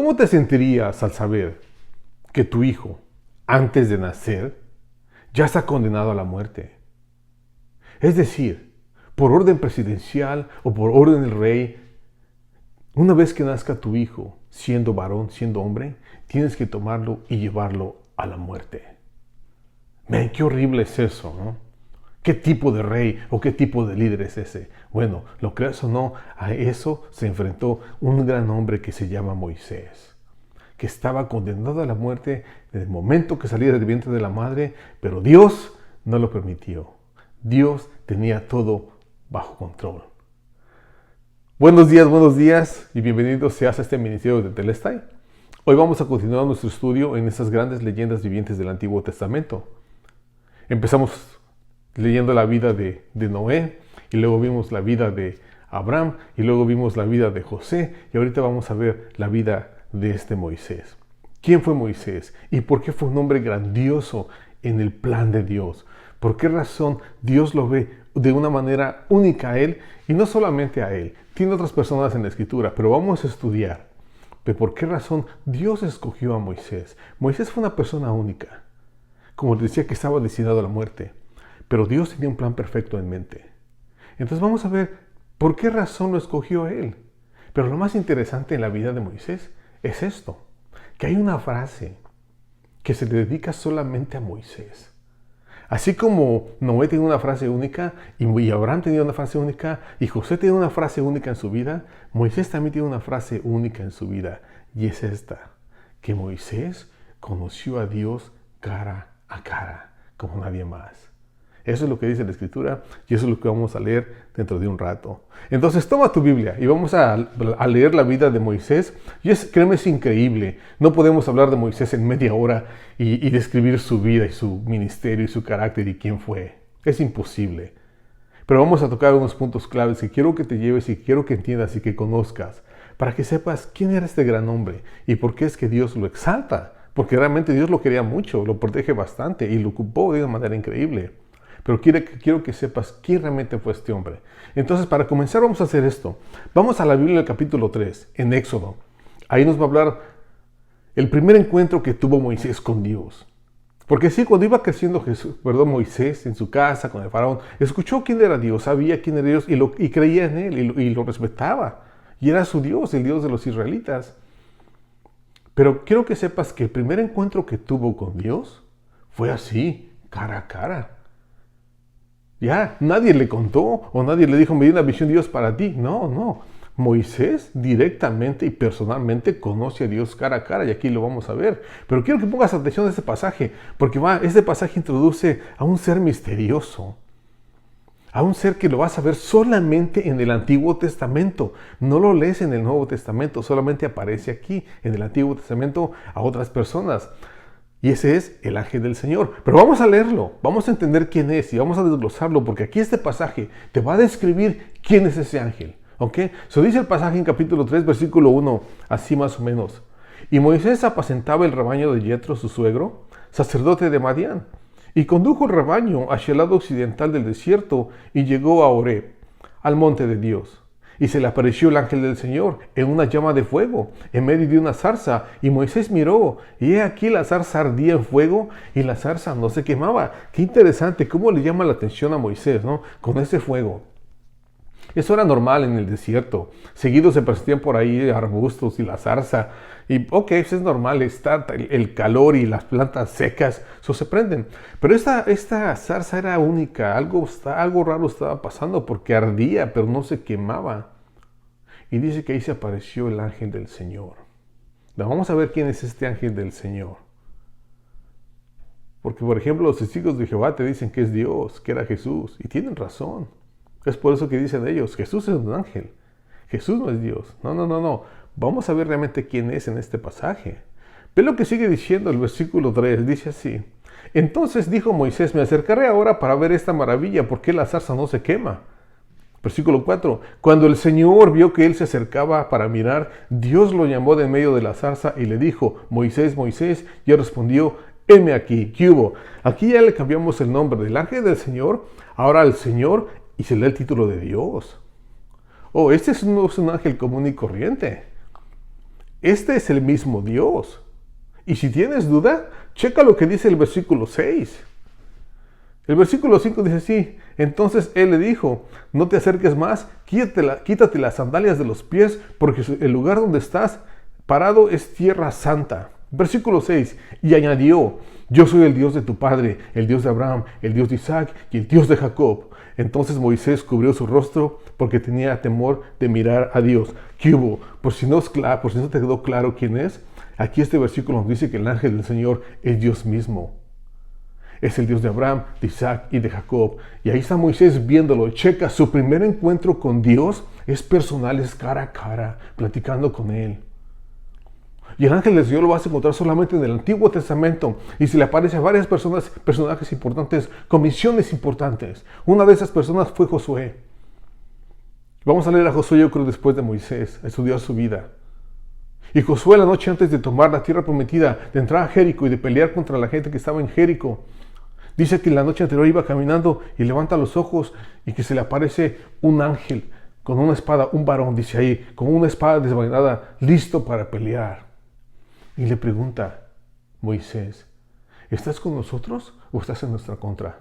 ¿Cómo te sentirías al saber que tu hijo, antes de nacer, ya está condenado a la muerte? Es decir, por orden presidencial o por orden del rey, una vez que nazca tu hijo, siendo varón, siendo hombre, tienes que tomarlo y llevarlo a la muerte. Ven, qué horrible es eso, ¿no? ¿Qué tipo de rey o qué tipo de líder es ese? Bueno, lo creas o no, a eso se enfrentó un gran hombre que se llama Moisés, que estaba condenado a la muerte desde el momento que salía del vientre de la madre, pero Dios no lo permitió. Dios tenía todo bajo control. Buenos días y bienvenidos seas a este ministerio de Telestai. Hoy vamos a continuar nuestro estudio en estas grandes leyendas vivientes del Antiguo Testamento. Empezamos leyendo la vida de Noé, y luego vimos la vida de Abraham, y luego vimos la vida de José, y ahorita vamos a ver la vida de este Moisés. ¿Quién fue Moisés? ¿Y por qué fue un hombre grandioso en el plan de Dios? ¿Por qué razón Dios lo ve de una manera única a él? Y no solamente a él, tiene otras personas en la Escritura, pero vamos a estudiar. ¿Pero por qué razón Dios escogió a Moisés? Moisés fue una persona única. Como les decía, que estaba destinado a la muerte. Pero Dios tenía un plan perfecto en mente. Entonces vamos a ver por qué razón lo escogió a él. Pero lo más interesante en la vida de Moisés es esto, que hay una frase que se le dedica solamente a Moisés. Así como Noé tenía una frase única, y Abraham tenía una frase única, y José tenía una frase única en su vida, Moisés también tiene una frase única en su vida, y es esta, que Moisés conoció a Dios cara a cara, como nadie más. Eso es lo que dice la Escritura, y eso es lo que vamos a leer dentro de un rato. Entonces toma tu Biblia y vamos a leer la vida de Moisés. Y créeme, es increíble. No podemos hablar de Moisés en media hora y describir su vida y su ministerio y su carácter y quién fue. Es imposible. Pero vamos a tocar unos puntos claves que quiero que te lleves y quiero que entiendas y que conozcas, para que sepas quién era este gran hombre y por qué es que Dios lo exalta. Porque realmente Dios lo quería mucho, lo protege bastante y lo ocupó de una manera increíble. Pero quiero que sepas quién realmente fue este hombre. Entonces, para comenzar vamos a hacer esto. Vamos a la Biblia, el capítulo 3, en Éxodo. Ahí nos va a hablar el primer encuentro que tuvo Moisés con Dios. Porque sí, cuando iba creciendo Moisés en su casa con el faraón, escuchó quién era Dios, sabía quién era Dios y creía en él y lo respetaba. Y era su Dios, el Dios de los israelitas. Pero quiero que sepas que el primer encuentro que tuvo con Dios fue así, cara a cara. Ya, nadie le contó o nadie le dijo, me dio una visión de Dios para ti. No. Moisés directamente y personalmente conoce a Dios cara a cara y aquí lo vamos a ver. Pero quiero que pongas atención a este pasaje, porque este pasaje introduce a un ser misterioso. A un ser que lo vas a ver solamente en el Antiguo Testamento. No lo lees en el Nuevo Testamento, solamente aparece aquí en el Antiguo Testamento a otras personas. Y ese es el ángel del Señor. Pero vamos a leerlo, vamos a entender quién es y vamos a desglosarlo, porque aquí este pasaje te va a describir quién es ese ángel. ¿Ok? Dice el pasaje en capítulo 3, versículo 1, así más o menos. Y Moisés apacentaba el rebaño de Yetro, su suegro, sacerdote de Madián, y condujo el rebaño hacia el lado occidental del desierto y llegó a Horeb, al monte de Dios. Y se le apareció el ángel del Señor en una llama de fuego, en medio de una zarza. Y Moisés miró, y he aquí la zarza ardía en fuego, y la zarza no se quemaba. Qué interesante, cómo le llama la atención a Moisés, ¿no? Con ese fuego. Eso era normal en el desierto. Seguido se persistían por ahí arbustos y la zarza. Y eso es normal, está el calor y las plantas secas, eso se prenden. Pero esta zarza era única, algo raro estaba pasando porque ardía, pero no se quemaba. Y dice que ahí se apareció el ángel del Señor. Vamos a ver quién es este ángel del Señor. Porque, por ejemplo, los testigos de Jehová te dicen que es Dios, que era Jesús, y tienen razón. Es por eso que dicen ellos, Jesús es un ángel, Jesús no es Dios. No. Vamos a ver realmente quién es en este pasaje. Ve lo que sigue diciendo el versículo 3, dice así. Entonces dijo Moisés, me acercaré ahora para ver esta maravilla, ¿por qué la zarza no se quema? Versículo 4, cuando el Señor vio que él se acercaba para mirar, Dios lo llamó de en medio de la zarza y le dijo, Moisés, Moisés, y él respondió, heme aquí, ¿qué hubo? Aquí ya le cambiamos el nombre del ángel del Señor, ahora al Señor, y se le da el título de Dios. Este no es un ángel común y corriente. este es el mismo Dios. Y si tienes duda, checa lo que dice el versículo 6. El versículo 5 dice así: entonces él le dijo, no te acerques más, quítate las sandalias de los pies, porque el lugar donde estás parado es tierra santa. Versículo 6, y añadió, yo soy el Dios de tu padre, el Dios de Abraham, el Dios de Isaac y el Dios de Jacob. Entonces Moisés cubrió su rostro porque tenía temor de mirar a Dios. ¿Qué hubo? Por si no te quedó claro quién es, aquí este versículo nos dice que el ángel del Señor es Dios mismo. Es el Dios de Abraham, de Isaac y de Jacob. Y ahí está Moisés viéndolo. Checa, su primer encuentro con Dios es personal, es cara a cara, platicando con Él. Y el ángel del Señor lo vas a encontrar solamente en el Antiguo Testamento. Y se le aparece a varias personajes importantes, con misiones importantes. Una de esas personas fue Josué. Vamos a leer a Josué, yo creo, después de Moisés. Estudió su vida. Y Josué, la noche antes de tomar la tierra prometida, de entrar a Jericó y de pelear contra la gente que estaba en Jericó, dice que la noche anterior iba caminando y levanta los ojos y que se le aparece un ángel con una espada, un varón, dice ahí, con una espada desvainada, listo para pelear. Y le pregunta, Moisés, ¿estás con nosotros o estás en nuestra contra?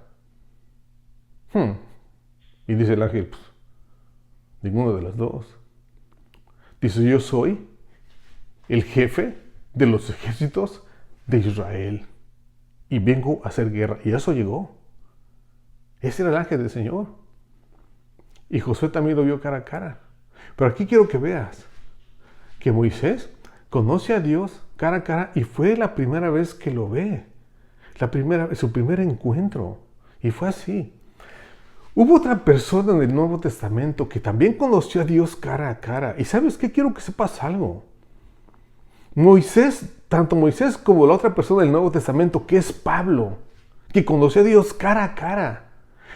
Y dice el ángel, pues, ninguno de las dos. Dice, yo soy el jefe de los ejércitos de Israel y vengo a hacer guerra. Y eso llegó. Ese era el ángel del Señor. Y Josué también lo vio cara a cara. Pero aquí quiero que veas que Moisés conoce a Dios cara a cara y fue la primera vez que lo ve. Su primer encuentro. Y fue así. Hubo otra persona en el Nuevo Testamento que también conoció a Dios cara a cara. Y ¿sabes qué? Quiero que sepas algo. Tanto Moisés como la otra persona del Nuevo Testamento, que es Pablo, que conoció a Dios cara a cara,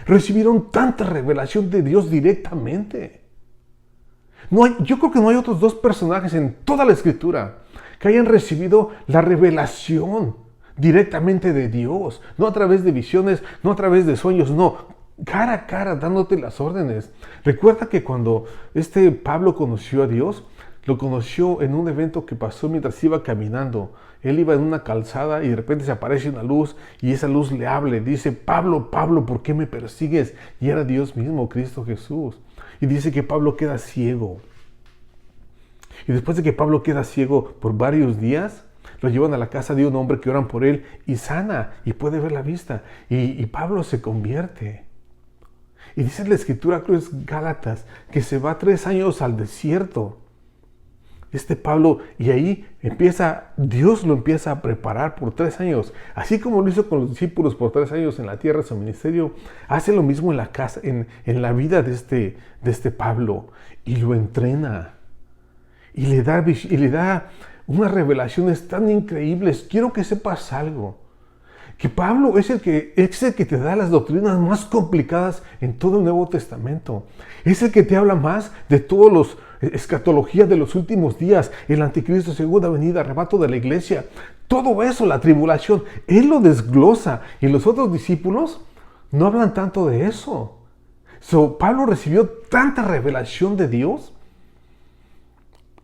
recibieron tanta revelación de Dios directamente. Yo creo que no hay otros dos personajes en toda la Escritura que hayan recibido la revelación directamente de Dios, no a través de visiones, no a través de sueños, no, cara a cara, dándote las órdenes. Recuerda que cuando Pablo conoció a Dios, lo conoció en un evento que pasó mientras iba caminando. Él iba en una calzada y de repente se aparece una luz y esa luz le habla. Dice, Pablo, Pablo, ¿por qué me persigues? Y era Dios mismo, Cristo Jesús. Y dice que Pablo queda ciego. Y después de que Pablo queda ciego por varios días, lo llevan a la casa de un hombre que oran por él y sana y puede ver la vista. Y Pablo se convierte. Y dice la Escritura, creo que es Gálatas, que se va 3 años al desierto. Pablo, y ahí Dios lo empieza a preparar por 3 años. Así como lo hizo con los discípulos por 3 años en la tierra de su ministerio, hace lo mismo en la casa, en la vida de este Pablo, y lo entrena. Y le da unas revelaciones tan increíbles. Quiero que sepas algo. Que Pablo es el que te da las doctrinas más complicadas en todo el Nuevo Testamento. Es el que te habla más de todos los escatologías de los últimos días, el anticristo, segunda venida, arrebato de la iglesia. Todo eso, la tribulación, él lo desglosa. Y los otros discípulos no hablan tanto de eso. Pablo recibió tanta revelación de Dios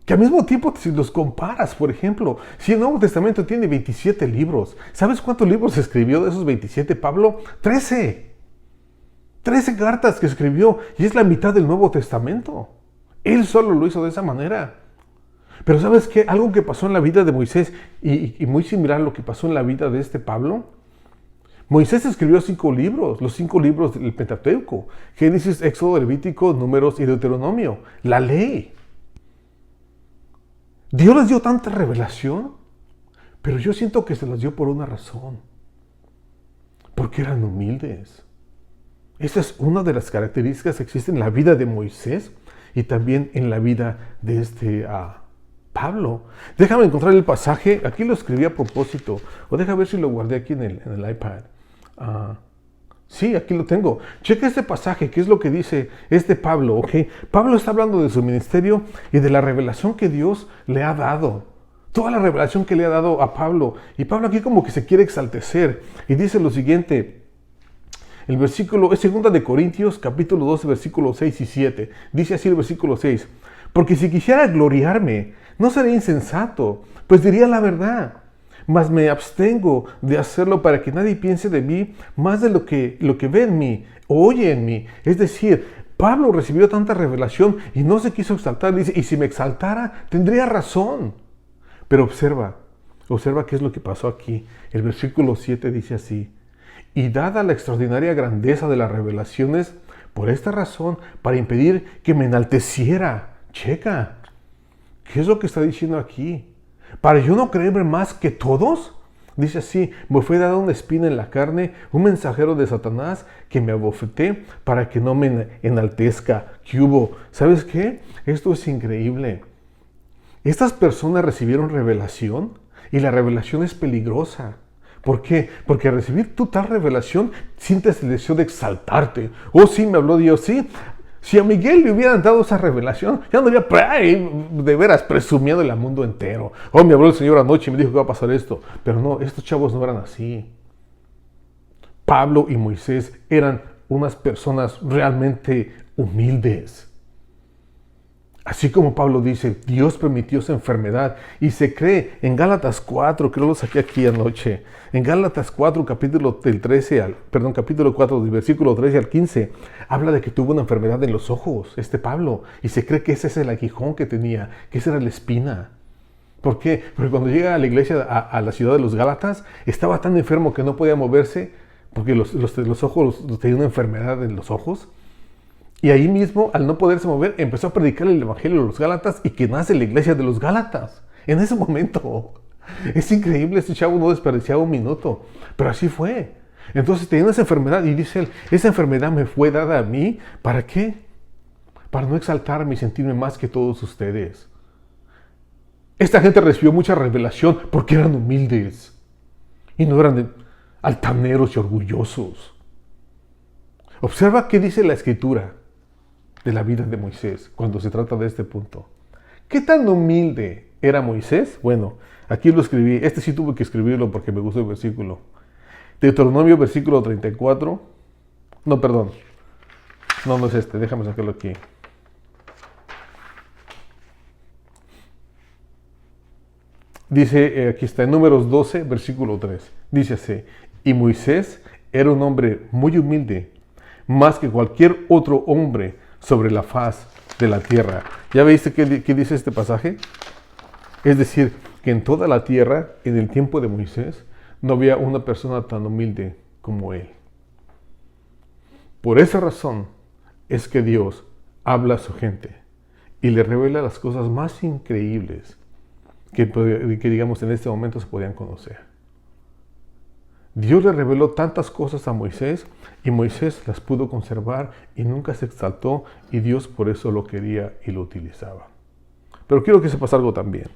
que al mismo tiempo, si los comparas, por ejemplo, si el Nuevo Testamento tiene 27 libros, ¿sabes cuántos libros escribió de esos 27 Pablo? 13 cartas que escribió, y es la mitad del Nuevo Testamento. Él solo lo hizo de esa manera. Pero ¿sabes qué? Algo que pasó en la vida de Moisés, y muy similar a lo que pasó en la vida de Pablo. Moisés escribió 5 libros, los 5 libros del Pentateuco: Génesis, Éxodo, Levítico, Números y Deuteronomio. La ley. Dios les dio tanta revelación, pero yo siento que se las dio por una razón. Porque eran humildes. Esa es una de las características que existen en la vida de Moisés y también en la vida de Pablo. Déjame encontrar el pasaje. Aquí lo escribí a propósito. O deja ver si lo guardé aquí en el iPad. Sí, aquí lo tengo. Checa este pasaje, qué es lo que dice Pablo, ¿ok? Pablo está hablando de su ministerio y de la revelación que Dios le ha dado. Toda la revelación que le ha dado a Pablo. Y Pablo aquí como que se quiere exaltecer. Y dice lo siguiente. El versículo es 2 de Corintios, capítulo 12, versículos 6 y 7. Dice así el versículo 6. Porque si quisiera gloriarme No seré insensato, pues diría la verdad. Mas me abstengo de hacerlo para que nadie piense de mí más de lo que ve en mí o oye en mí. Es decir, Pablo recibió tanta revelación y no se quiso exaltar. Dice, y si me exaltara, tendría razón. Pero observa qué es lo que pasó aquí. El versículo 7 dice así: y dada la extraordinaria grandeza de las revelaciones, por esta razón, para impedir que me enalteciera. Checa, ¿qué es lo que está diciendo aquí? Para yo no creerme más que todos. Dice así: me fue dada una espina en la carne, un mensajero de Satanás que me abofeté para que no me enaltezca. ¿Qué hubo? ¿Sabes qué? Esto es increíble. Estas personas recibieron revelación y la revelación es peligrosa. ¿Por qué? Porque al recibir tú tal revelación sientes el deseo de exaltarte. Oh, sí, me habló Dios, sí. Si a Miguel le hubieran dado esa revelación, ya no había de veras presumiendo el mundo entero. Oh, me habló el Señor anoche y me dijo que va a pasar esto. Pero no, estos chavos no eran así. Pablo y Moisés eran unas personas realmente humildes. Así como Pablo dice, Dios permitió esa enfermedad y se cree en Gálatas 4, creo lo saqué aquí anoche, en Gálatas 4, capítulo 4, del versículo 13 al 15, habla de que tuvo una enfermedad en los ojos, Pablo, y se cree que ese es el aguijón que tenía, que esa era la espina. ¿Por qué? Porque cuando llega a la iglesia, a la ciudad de los Gálatas, estaba tan enfermo que no podía moverse, porque los ojos, tenía una enfermedad en los ojos. Y ahí mismo, al no poderse mover, empezó a predicar el evangelio de los Gálatas y que nace la iglesia de los Gálatas. En ese momento. Es increíble, este chavo no desperdiciaba un minuto. Pero así fue. Entonces tenía esa enfermedad y dice él, esa enfermedad me fue dada a mí. ¿Para qué? Para no exaltarme y sentirme más que todos ustedes. Esta gente recibió mucha revelación porque eran humildes. Y no eran altaneros y orgullosos. Observa qué dice la Escritura de la vida de Moisés cuando se trata de este punto. ¿Qué tan humilde era Moisés? Bueno, aquí lo escribí. Sí tuve que escribirlo porque me gustó el versículo. Deuteronomio, versículo 34. No, perdón. No es déjame sacarlo aquí. Dice, aquí está, en Números 12, versículo 3. Dice así: y Moisés era un hombre muy humilde, más que cualquier otro hombre sobre la faz de la tierra. ¿Ya viste qué dice este pasaje? Es decir, que en toda la tierra, en el tiempo de Moisés, no había una persona tan humilde como él. Por esa razón es que Dios habla a su gente y le revela las cosas más increíbles que digamos en este momento se podían conocer. Dios le reveló tantas cosas a Moisés y Moisés las pudo conservar y nunca se exaltó, y Dios por eso lo quería y lo utilizaba. Pero quiero que sepas algo también.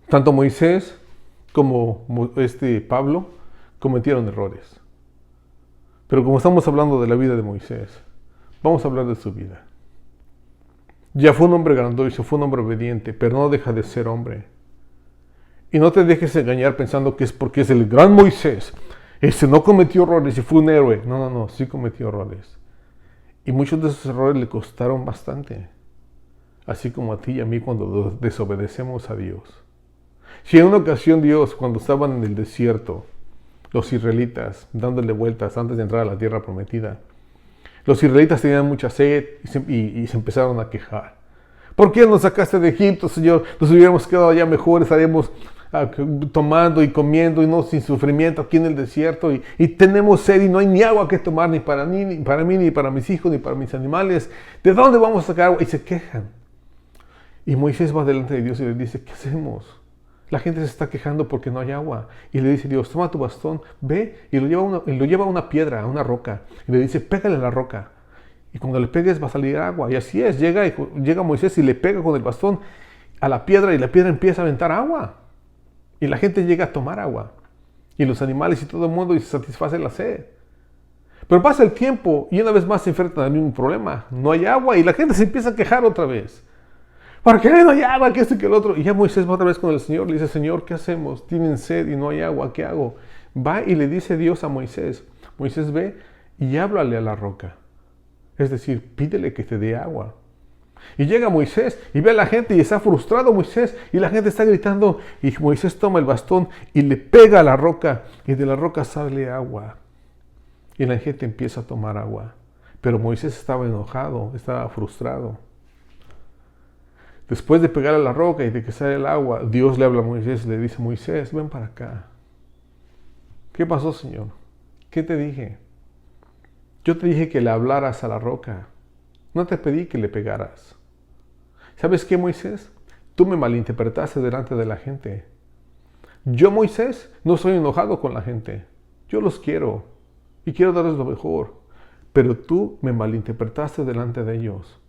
Tanto Moisés como Pablo cometieron errores. Pero como estamos hablando de la vida de Moisés, vamos a hablar de su vida. Ya fue un hombre grandioso, fue un hombre obediente, pero no deja de ser hombre. Y no te dejes engañar pensando que es porque es el gran Moisés. No cometió errores y fue un héroe. No, sí cometió errores. Y muchos de esos errores le costaron bastante. Así como a ti y a mí cuando desobedecemos a Dios. Si en una ocasión Dios, cuando estaban en el desierto, los israelitas dándole vueltas antes de entrar a la tierra prometida, los israelitas tenían mucha sed y se empezaron a quejar. ¿Por qué nos sacaste de Egipto, Señor? Nos hubiéramos quedado allá mejor, estaríamos tomando y comiendo y no sin sufrimiento aquí en el desierto y tenemos sed y no hay ni agua que tomar ni para mí, ni para mis hijos, ni para mis animales. ¿De dónde vamos a sacar agua? Y se quejan. Y Moisés va delante de Dios y le dice, ¿qué hacemos? La gente se está quejando porque no hay agua. Y le dice Dios, toma tu bastón, ve y lo lleva a una piedra, a una roca. Y le dice, pégale a la roca. Y cuando le pegues va a salir agua. Y así es, llega Moisés y le pega con el bastón a la piedra y la piedra empieza a aventar agua. Y la gente llega a tomar agua. Y los animales y todo el mundo y se satisface la sed. Pero pasa el tiempo y una vez más se enfrentan al mismo problema. No hay agua y la gente se empieza a quejar otra vez. ¿Por qué no hay agua? Que esto y que el otro. Y ya Moisés va otra vez con el Señor. Le dice, Señor, ¿qué hacemos? Tienen sed y no hay agua. ¿Qué hago? Va y le dice Dios a Moisés. Moisés ve y háblale a la roca. Es decir, pídele que te dé agua. Y llega Moisés y ve a la gente y está frustrado Moisés y la gente está gritando y Moisés toma el bastón y le pega a la roca y de la roca sale agua. Y la gente empieza a tomar agua. Pero Moisés estaba enojado, estaba frustrado. Después de pegar a la roca y de que sale el agua, Dios le habla a Moisés y le dice, Moisés, ven para acá. ¿Qué pasó, Señor? ¿Qué te dije? Yo te dije que le hablaras a la roca. No te pedí que le pegaras. ¿Sabes qué, Moisés? Tú me malinterpretaste delante de la gente. Yo, Moisés, no estoy enojado con la gente. Yo los quiero y quiero darles lo mejor. Pero tú me malinterpretaste delante de ellos.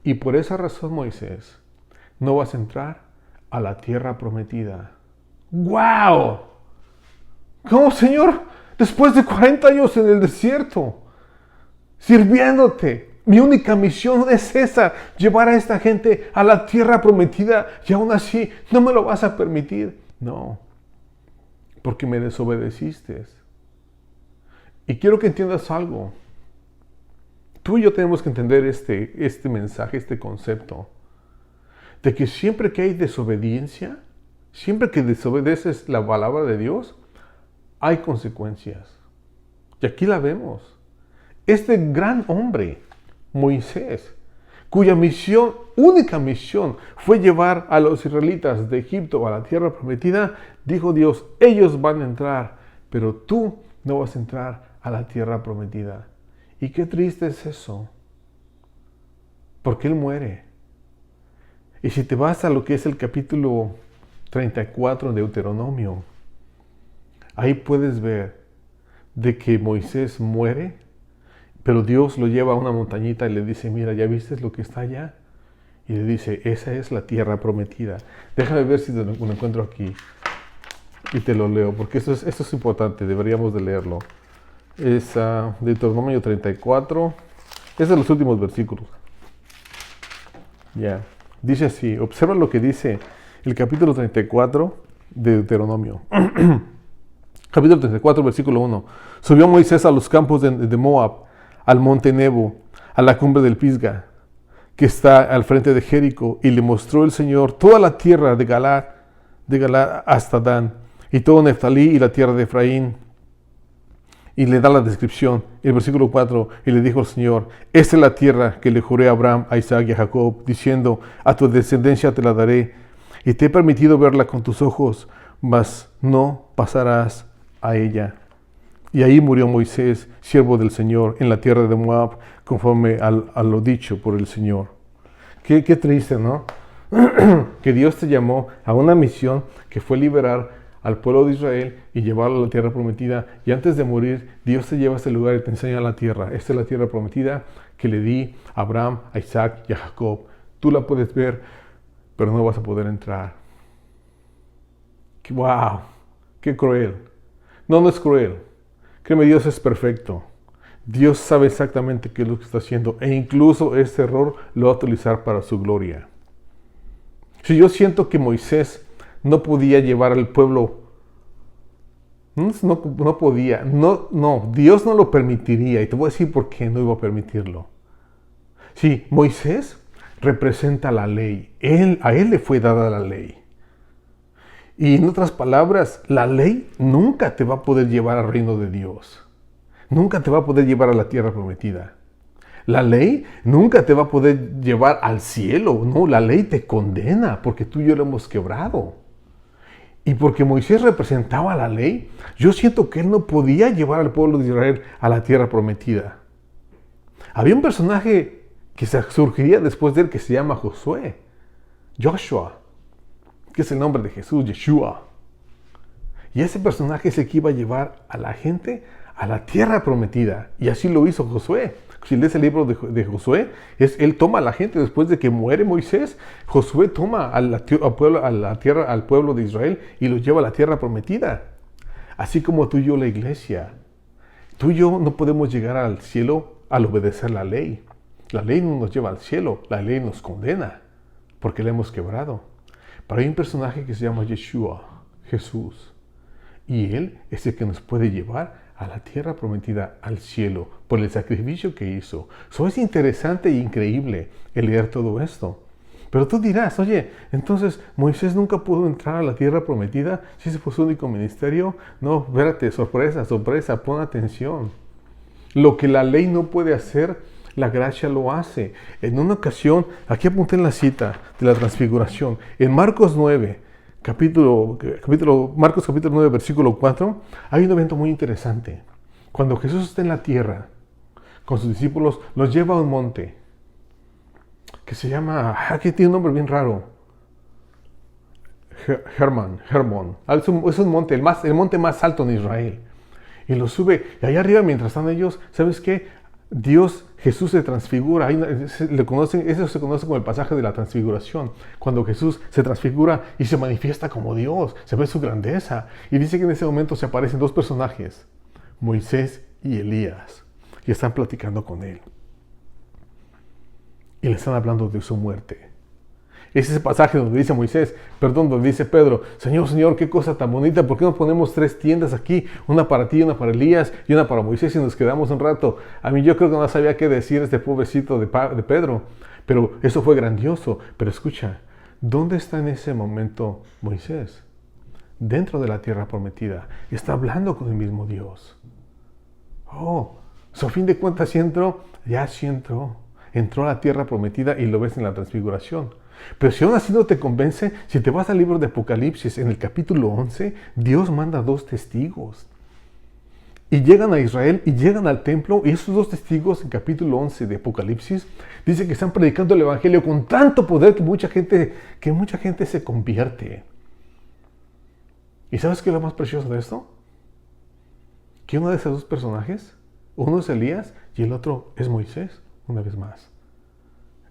Y por esa razón, Moisés, no vas a entrar a la tierra prometida. ¡Guau! ¿Cómo, Señor? Después de 40 años en el desierto, sirviéndote, mi única misión es esa, llevar a esta gente a la tierra prometida y aún así no me lo vas a permitir. No, porque me desobedeciste. Y quiero que entiendas algo. Tú y yo tenemos que entender este mensaje, este concepto, de que siempre que hay desobediencia, siempre que desobedeces la palabra de Dios, hay consecuencias. Y aquí la vemos. Este gran hombre, Moisés, cuya única misión fue llevar a los israelitas de Egipto a la tierra prometida, dijo Dios, ellos van a entrar, pero tú no vas a entrar a la tierra prometida. Y qué triste es eso, porque él muere. Y si te vas a lo que es el capítulo 34 de Deuteronomio, ahí puedes ver de que Moisés muere, pero Dios lo lleva a una montañita y le dice, mira, ¿ya viste lo que está allá? Y le dice, esa es la tierra prometida. Déjame ver si lo encuentro aquí. Y te lo leo, porque esto es importante, deberíamos de leerlo. Es Deuteronomio 34. Es de los últimos versículos. Ya. Dice así, observa lo que dice el capítulo 34 de Deuteronomio. Capítulo 34, versículo 1. Subió Moisés a los campos de Moab, al monte Nebo, a la cumbre del Pisga, que está al frente de Jericó, y le mostró el Señor toda la tierra de Galaad hasta Dan, y todo Neftalí y la tierra de Efraín. Y le da la descripción, el versículo 4, y le dijo el Señor, esta es la tierra que le juré a Abraham, a Isaac y a Jacob, diciendo, a tu descendencia te la daré, y te he permitido verla con tus ojos, mas no pasarás a ella. Y ahí murió Moisés, siervo del Señor, en la tierra de Moab, conforme a lo dicho por el Señor. Qué triste, ¿no? Que Dios te llamó a una misión que fue liberar al pueblo de Israel y llevarlo a la tierra prometida. Y antes de morir, Dios te lleva a este lugar y te enseña la tierra. Esta es la tierra prometida que le di a Abraham, a Isaac y a Jacob. Tú la puedes ver, pero no vas a poder entrar. ¡Wow! ¡Qué cruel! No es cruel. Créeme, Dios es perfecto. Dios sabe exactamente qué es lo que está haciendo e incluso este error lo va a utilizar para su gloria. Si yo siento que Moisés no podía llevar al pueblo, no podía, Dios no lo permitiría y te voy a decir por qué no iba a permitirlo. Sí, Moisés representa la ley, a él le fue dada la ley. Y en otras palabras, la ley nunca te va a poder llevar al reino de Dios. Nunca te va a poder llevar a la tierra prometida. La ley nunca te va a poder llevar al cielo. No, la ley te condena porque tú y yo lo hemos quebrado. Y porque Moisés representaba la ley, yo siento que él no podía llevar al pueblo de Israel a la tierra prometida. Había un personaje que surgiría después de él que se llama Josué. Joshua, que es el nombre de Jesús, Yeshua. Y ese personaje es el que iba a llevar a la gente a la tierra prometida. Y así lo hizo Josué. Si lees el libro de Josué, él toma a la gente después de que muere Moisés. Josué toma al pueblo de Israel y lo lleva a la tierra prometida. Así como tú y yo, la iglesia. Tú y yo no podemos llegar al cielo al obedecer la ley. La ley no nos lleva al cielo, la ley nos condena porque la hemos quebrado. Pero hay un personaje que se llama Yeshua, Jesús. Y Él es el que nos puede llevar a la tierra prometida, al cielo, por el sacrificio que hizo. Eso es interesante e increíble el leer todo esto. Pero tú dirás, oye, entonces Moisés nunca pudo entrar a la tierra prometida, si ese fue su único ministerio. No, espérate, sorpresa, sorpresa, pon atención. Lo que la ley no puede hacer, la gracia lo hace. En una ocasión, aquí apunté en la cita de la transfiguración, en Marcos 9, Marcos capítulo 9, versículo 4, hay un evento muy interesante. Cuando Jesús está en la tierra, con sus discípulos, los lleva a un monte, que se llama, aquí tiene un nombre bien raro, Hermón. Es un monte, el monte más alto en Israel. Y lo sube, y allá arriba, mientras están ellos, ¿sabes qué? Jesús se transfigura. Eso se conoce como el pasaje de la transfiguración. Cuando Jesús se transfigura y se manifiesta como Dios, se ve su grandeza. Y dice que en ese momento se aparecen dos personajes, Moisés y Elías, y están platicando con él. Y le están hablando de su muerte. Es ese pasaje donde dice donde dice Pedro, Señor, qué cosa tan bonita, ¿por qué no ponemos 3 tiendas aquí? Una para ti, una para Elías y una para Moisés y nos quedamos un rato? A mí yo creo que no sabía qué decir este pobrecito de Pedro, pero eso fue grandioso. Pero escucha, ¿dónde está en ese momento Moisés? Dentro de la tierra prometida. Está hablando con el mismo Dios. A fin de cuentas sí entró. Ya sí entró. Entró a la tierra prometida y lo ves en la transfiguración. Pero si aún así no te convence, si te vas al libro de Apocalipsis, en el capítulo 11, Dios manda 2 testigos. Y llegan a Israel y llegan al templo, y esos 2 testigos, en capítulo 11 de Apocalipsis, dice que están predicando el evangelio con tanto poder que mucha gente se convierte. ¿Y sabes qué es lo más precioso de esto? Que uno de esos 2 personajes, uno es Elías y el otro es Moisés, una vez más.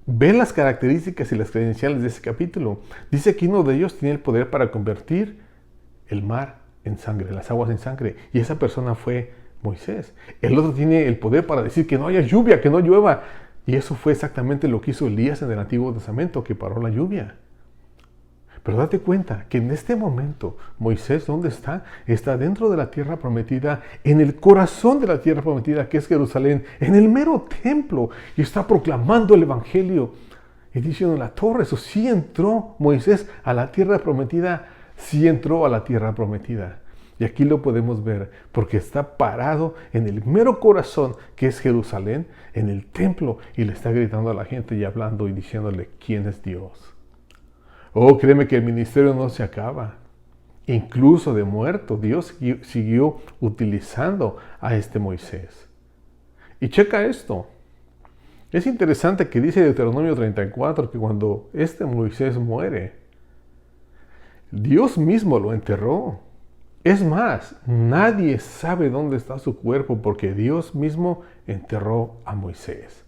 Ve las características y las credenciales de ese capítulo. Dice que uno de ellos tiene el poder para convertir el mar en sangre, las aguas en sangre. Y esa persona fue Moisés. El otro tiene el poder para decir que no haya lluvia, que no llueva. Y eso fue exactamente lo que hizo Elías en el Antiguo Testamento, que paró la lluvia. Pero date cuenta que en este momento, Moisés, ¿dónde está? Está dentro de la tierra prometida, en el corazón de la tierra prometida, que es Jerusalén, en el mero templo, y está proclamando el evangelio. Y diciendo en la torre, eso sí entró Moisés a la tierra prometida, sí entró a la tierra prometida. Y aquí lo podemos ver, porque está parado en el mero corazón, que es Jerusalén, en el templo, y le está gritando a la gente y hablando y diciéndole quién es Dios. Créeme que el ministerio no se acaba. Incluso de muerto, Dios siguió utilizando a este Moisés. Y checa esto. Es interesante que dice Deuteronomio 34 que cuando este Moisés muere, Dios mismo lo enterró. Es más, nadie sabe dónde está su cuerpo porque Dios mismo enterró a Moisés.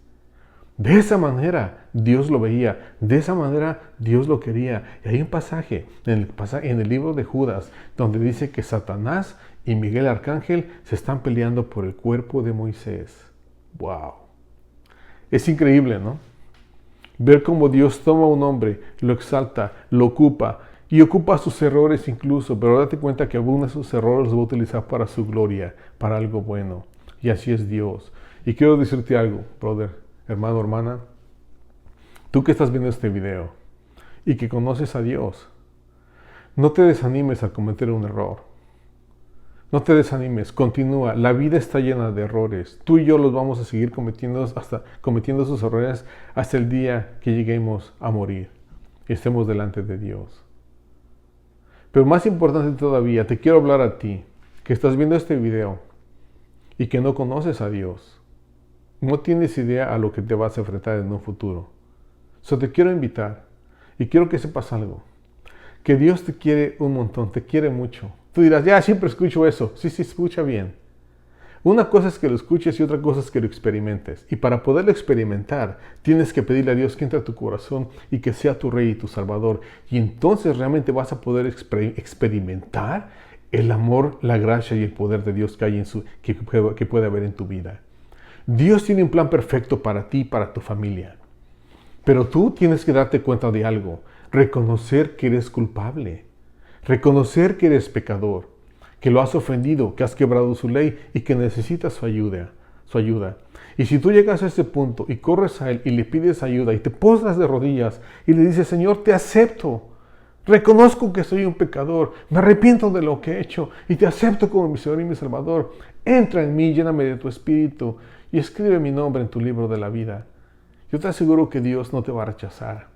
De esa manera Dios lo veía, de esa manera Dios lo quería. Y hay un pasaje en el libro de Judas donde dice que Satanás y Miguel Arcángel se están peleando por el cuerpo de Moisés. ¡Wow! Es increíble, ¿no? Ver cómo Dios toma a un hombre, lo exalta, lo ocupa y ocupa sus errores incluso, pero date cuenta que algunos de sus errores los va a utilizar para su gloria, para algo bueno. Y así es Dios. Y quiero decirte algo, brother. Hermano, hermana, tú que estás viendo este video y que conoces a Dios, no te desanimes al cometer un error. No te desanimes, continúa. La vida está llena de errores. Tú y yo los vamos a seguir cometiendo esos errores hasta el día que lleguemos a morir y estemos delante de Dios. Pero más importante todavía, te quiero hablar a ti, que estás viendo este video y que no conoces a Dios. No tienes idea a lo que te vas a enfrentar en un futuro. Te quiero invitar y quiero que sepas algo. Que Dios te quiere un montón, te quiere mucho. Tú dirás, ya siempre escucho eso. Sí, escucha bien. Una cosa es que lo escuches y otra cosa es que lo experimentes. Y para poderlo experimentar, tienes que pedirle a Dios que entre a tu corazón y que sea tu Rey y tu Salvador. Y entonces realmente vas a poder experimentar el amor, la gracia y el poder de Dios que hay que puede haber en tu vida. Dios tiene un plan perfecto para ti y para tu familia. Pero tú tienes que darte cuenta de algo. Reconocer que eres culpable. Reconocer que eres pecador. que lo has ofendido, que has quebrado su ley y que necesitas su ayuda. Y si tú llegas a ese punto y corres a Él y le pides ayuda y te postras de rodillas y le dices, Señor, te acepto, reconozco que soy un pecador, me arrepiento de lo que he hecho y te acepto como mi Señor y mi Salvador, entra en mí, lléname de tu Espíritu y escribe mi nombre en tu libro de la vida. Yo te aseguro que Dios no te va a rechazar,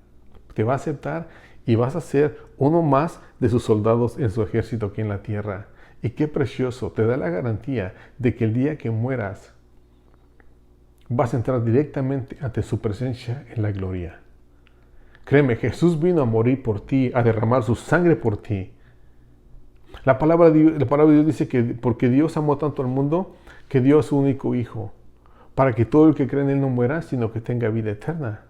te va a aceptar y vas a ser uno más de sus soldados en su ejército aquí en la tierra. Y qué precioso, te da la garantía de que el día que mueras vas a entrar directamente ante su presencia en la gloria. Créeme, Jesús vino a morir por ti, a derramar su sangre por ti. La palabra de Dios dice que porque Dios amó tanto al mundo, que dio a su único Hijo, para que todo el que cree en Él no muera, sino que tenga vida eterna.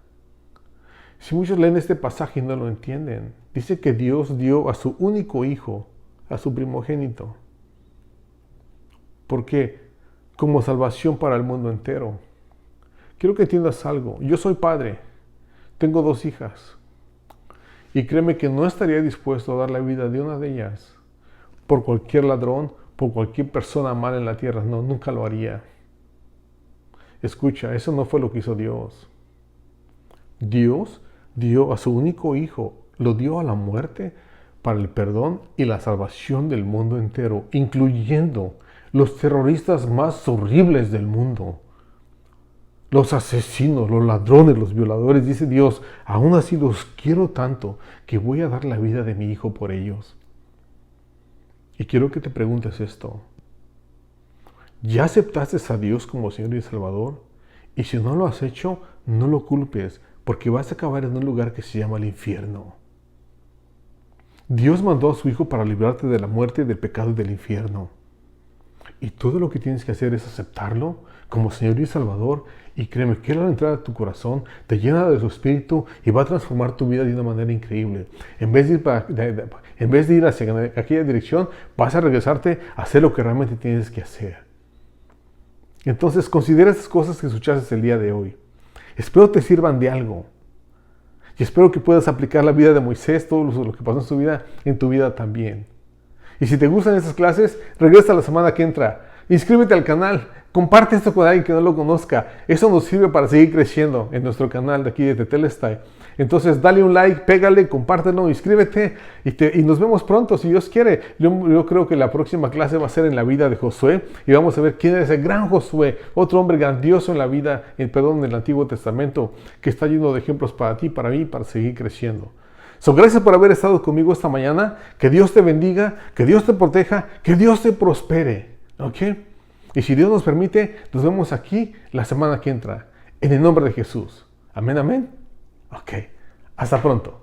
Si muchos leen este pasaje y no lo entienden, dice que Dios dio a su único Hijo, a su primogénito. ¿Por qué? Como salvación para el mundo entero. Quiero que entiendas algo. Yo soy padre, tengo 2 hijas. Y créeme que no estaría dispuesto a dar la vida de una de ellas por cualquier ladrón, por cualquier persona mala en la tierra. No, nunca lo haría. Escucha, eso no fue lo que hizo Dios. Dios dio a su único Hijo, lo dio a la muerte para el perdón y la salvación del mundo entero, incluyendo los terroristas más horribles del mundo. Los asesinos, los ladrones, los violadores, dice Dios, aún así los quiero tanto que voy a dar la vida de mi Hijo por ellos. Y quiero que te preguntes esto. ¿Ya aceptaste a Dios como Señor y Salvador? Y si no lo has hecho, no lo culpes, porque vas a acabar en un lugar que se llama el infierno. Dios mandó a su Hijo para librarte de la muerte, del pecado y del infierno. Y todo lo que tienes que hacer es aceptarlo como Señor y Salvador. Y créeme que Él al entrar a tu corazón te llena de su Espíritu y va a transformar tu vida de una manera increíble. En vez de ir hacia aquella dirección, vas a regresarte a hacer lo que realmente tienes que hacer. Entonces considera estas cosas que escuchaste el día de hoy. Espero te sirvan de algo. Y espero que puedas aplicar la vida de Moisés, todo lo que pasó en su vida, en tu vida también. Y si te gustan estas clases, regresa la semana que entra. Inscríbete al canal. Comparte esto con alguien que no lo conozca. Eso nos sirve para seguir creciendo en nuestro canal de aquí de Tetelestai. Entonces dale un like, pégale, compártelo, inscríbete y nos vemos pronto si Dios quiere. Yo creo que la próxima clase va a ser en la vida de Josué y vamos a ver quién es el gran Josué, otro hombre grandioso en la vida, en el Antiguo Testamento, que está lleno de ejemplos para ti, para mí, para seguir creciendo. Gracias por haber estado conmigo esta mañana. Que Dios te bendiga, que Dios te proteja, que Dios te prospere. ¿Ok? Y si Dios nos permite, nos vemos aquí la semana que entra. En el nombre de Jesús. Amén, amén. Ok. Hasta pronto.